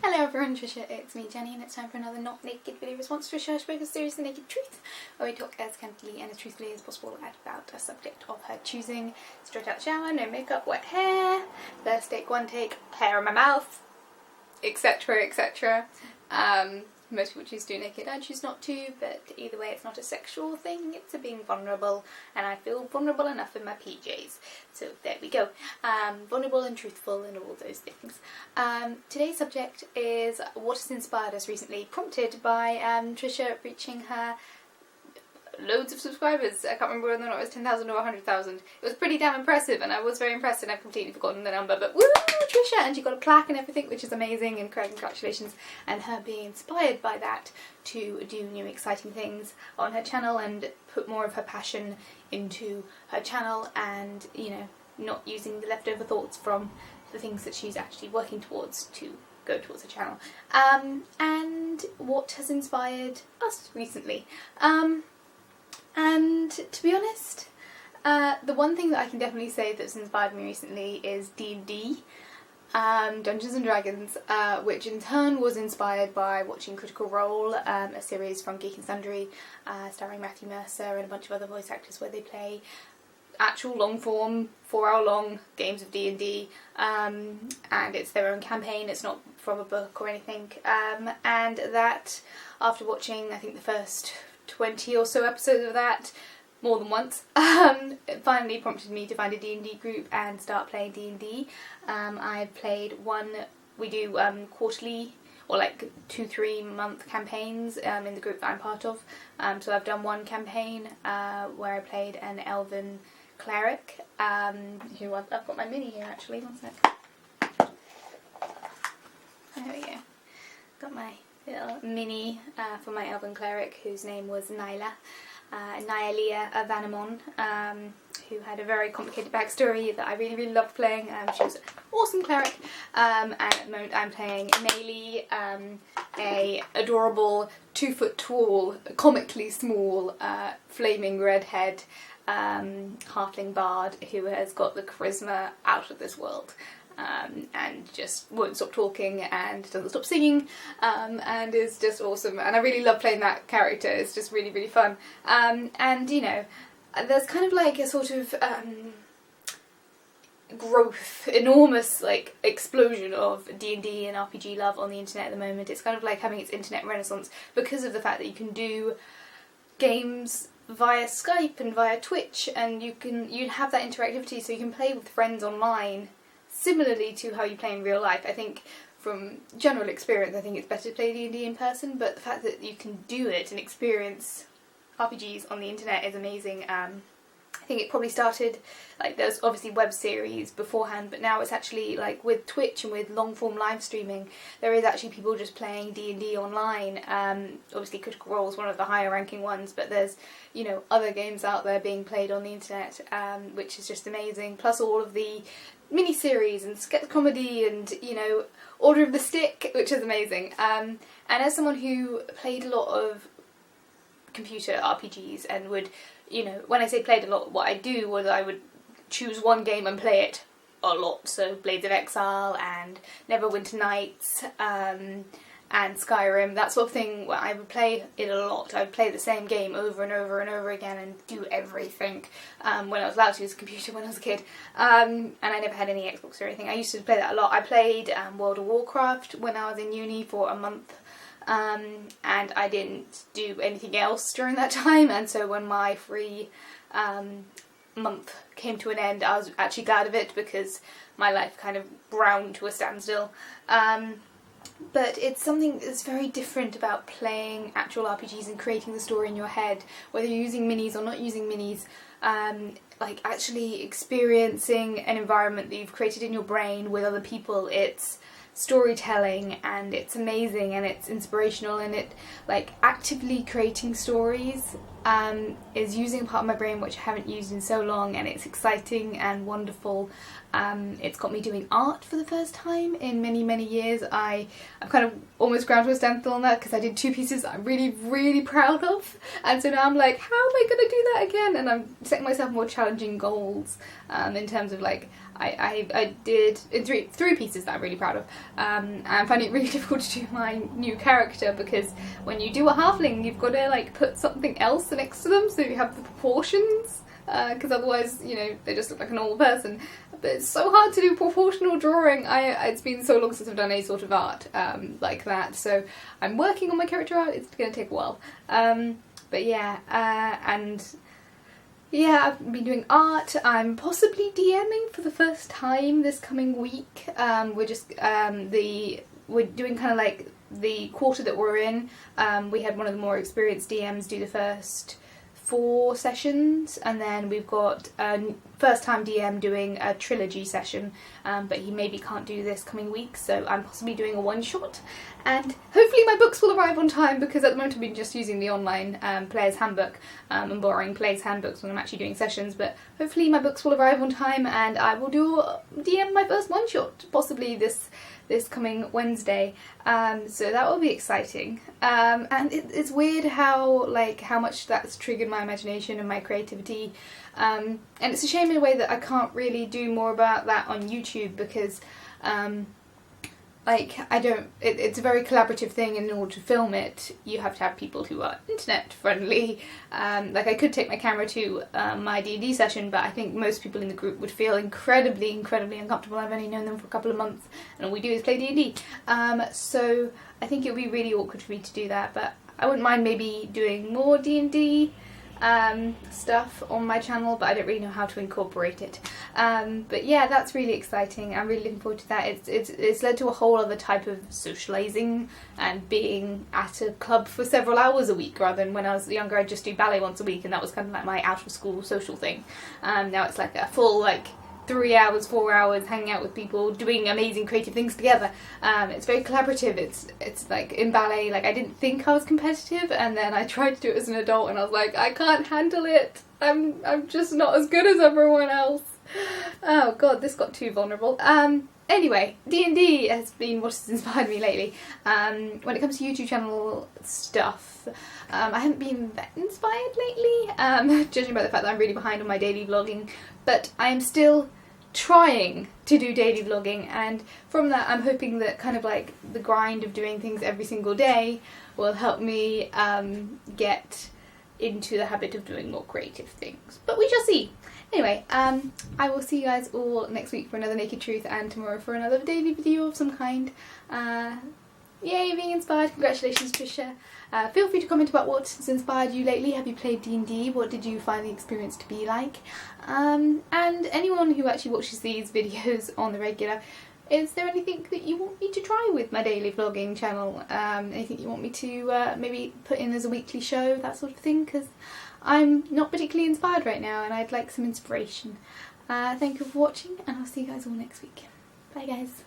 Hello everyone, Trisha, it's me Jenny, and it's time for another not naked video response to Trisha Hershberger's series The Naked Truth, where we talk as candidly and as truthfully as possible about a subject of her choosing. Straight out the shower, no makeup, wet hair, first take, one take, hair in my mouth, etc, etc. Most people choose to do naked, I choose not to, but either way it's not a sexual thing, it's a being vulnerable, and I feel vulnerable enough in my PJs. So there we go. Vulnerable and truthful and all those things. Today's subject is what has inspired us recently, prompted by Trisha reaching her loads of subscribers. I can't remember whether or not it was 10,000 or 100,000. It was pretty damn impressive, and I was very impressed, and I've completely forgotten the number, but woo, Trisha! And she got a plaque and everything, which is amazing, and congratulations, and her being inspired by that to do new exciting things on her channel and put more of her passion into her channel, and, you know, not using the leftover thoughts from the things that she's actually working towards to go towards her channel. And what has inspired us recently? And to be honest, the one thing that I can definitely say that's inspired me recently is D&D, Dungeons and Dragons, which in turn was inspired by watching Critical Role, a series from Geek and Sundry, starring Matthew Mercer and a bunch of other voice actors, where they play actual long-form, 4-hour-long games of D&D, and it's their own campaign, it's not from a book or anything, and that, after watching, I think, the first 20 or so episodes of that, more than once, it finally prompted me to find a D&D group and start playing D&D. I've played one, we do quarterly or like 2-3 month campaigns in the group that I'm part of. So I've done one campaign where I played an elven cleric, who I've got my mini here actually, one sec. There we go. Got my little mini for my elven cleric, whose name was Nyla. Nyalia Vanamon, who had a very complicated backstory that I really loved playing. She was an awesome cleric, and at the moment I'm playing Nayli, a adorable 2-foot tall, comically small, flaming redhead halfling bard who has got the charisma out of this world. And just won't stop talking and doesn't stop singing, and is just awesome, and I really love playing that character. It's just really fun, and you know, there's kind of like a sort of growth, enormous like explosion of D&D and RPG love on the internet at the moment. It's kind of like having its internet renaissance because of the fact that you can do games via Skype and via Twitch, and you have that interactivity, so you can play with friends online similarly to how you play in real life. I think from general experience, I think it's better to play D&D in person, but the fact that you can do it and experience RPGs on the internet is amazing. I think it probably started, like, there's obviously web series beforehand, but now it's actually, like, with Twitch and with long-form live streaming, there is actually people just playing D&D online. Obviously Critical Role is one of the higher ranking ones, but there's, you know, other games out there being played on the internet, which is just amazing, plus all of the mini-series and sketch comedy and, you know, Order of the Stick, which is amazing. And as someone who played a lot of computer RPGs and would, you know, when I say played a lot, what I do was I would choose one game and play it a lot. So Blades of Exile and Neverwinter Nights and Skyrim, that sort of thing, where I would play it a lot. I would play the same game over and over and over again and do everything when I was allowed to use a computer when I was a kid. And I never had any Xbox or anything. I used to play that a lot. I played World of Warcraft when I was in uni for a month. And I didn't do anything else during that time, and so when my free month came to an end, I was actually glad of it, because my life kind of ground to a standstill. But it's something that's very different about playing actual RPGs and creating the story in your head, whether you're using minis or not using minis. Like actually experiencing an environment that you've created in your brain with other people. It's storytelling, and it's amazing, and it's inspirational, and it, like, actively creating stories is using a part of my brain which I haven't used in so long, and it's exciting and wonderful. It's got me doing art for the first time in many years. I'm kind of almost ground to a standstill on that, because I did 2 pieces that I'm really proud of, and so now I'm like, how am I going to do that again? And I'm setting myself more challenging goals in terms of, like, I did in three pieces that I'm really proud of. I find it really difficult to do my new character because when you do a halfling, you've got to like put something else next to them so you have the proportions. Because otherwise, you know, they just look like a normal person. But it's so hard to do proportional drawing. It's been so long since I've done any sort of art like that. So I'm working on my character art. It's going to take a while. But yeah, and yeah, I've been doing art. I'm possibly DMing for the first time this coming week. We're just we're doing kind of like the quarter that we're in. We had one of the more experienced DMs do the first 4 sessions, and then we've got a first time DM doing a trilogy session, but he maybe can't do this coming week, so I'm possibly doing a one-shot, and hopefully my books will arrive on time, because at the moment I've been just using the online Player's Handbook and borrowing Player's Handbooks when I'm actually doing sessions, but hopefully my books will arrive on time and I will do DM my first one-shot, possibly this coming Wednesday, so that will be exciting. And it's weird how much that's triggered my imagination and my creativity, and it's a shame in a way that I can't really do more about that on YouTube, because it's a very collaborative thing, and in order to film it you have to have people who are internet friendly. I could take my camera to my D&D session, but I think most people in the group would feel incredibly uncomfortable. I've only known them for a couple of months and all we do is play D&D, so I think it would be really awkward for me to do that, but I wouldn't mind maybe doing more D&D stuff on my channel, but I don't really know how to incorporate it. But yeah, that's really exciting. I'm really looking forward to that. It's led to a whole other type of socialising and being at a club for several hours a week, rather than when I was younger I'd just do ballet once a week and that was kind of like my out of school social thing. Now it's like a full 3 hours, 4 hours hanging out with people, doing amazing creative things together. It's very collaborative. It's like in ballet, I didn't think I was competitive, and then I tried to do it as an adult and I was like, I can't handle it. I'm just not as good as everyone else. Oh god, this got too vulnerable. Anyway, D&D has been what has inspired me lately. When it comes to YouTube channel stuff, I haven't been that inspired lately, judging by the fact that I'm really behind on my daily vlogging, but I am still trying to do daily vlogging, and from that I'm hoping that kind of the grind of doing things every single day will help me get into the habit of doing more creative things. But we shall see. Anyway, I will see you guys all next week for another Naked Truth, and tomorrow for another daily video of some kind. Yay, being inspired. Congratulations, Trisha. Feel free to comment about what's inspired you lately. Have you played D&D? What did you find the experience to be like? And anyone who actually watches these videos on the regular, is there anything that you want me to try with my daily vlogging channel? Anything you want me to maybe put in as a weekly show, that sort of thing? Because I'm not particularly inspired right now and I'd like some inspiration. Thank you for watching, and I'll see you guys all next week. Bye guys.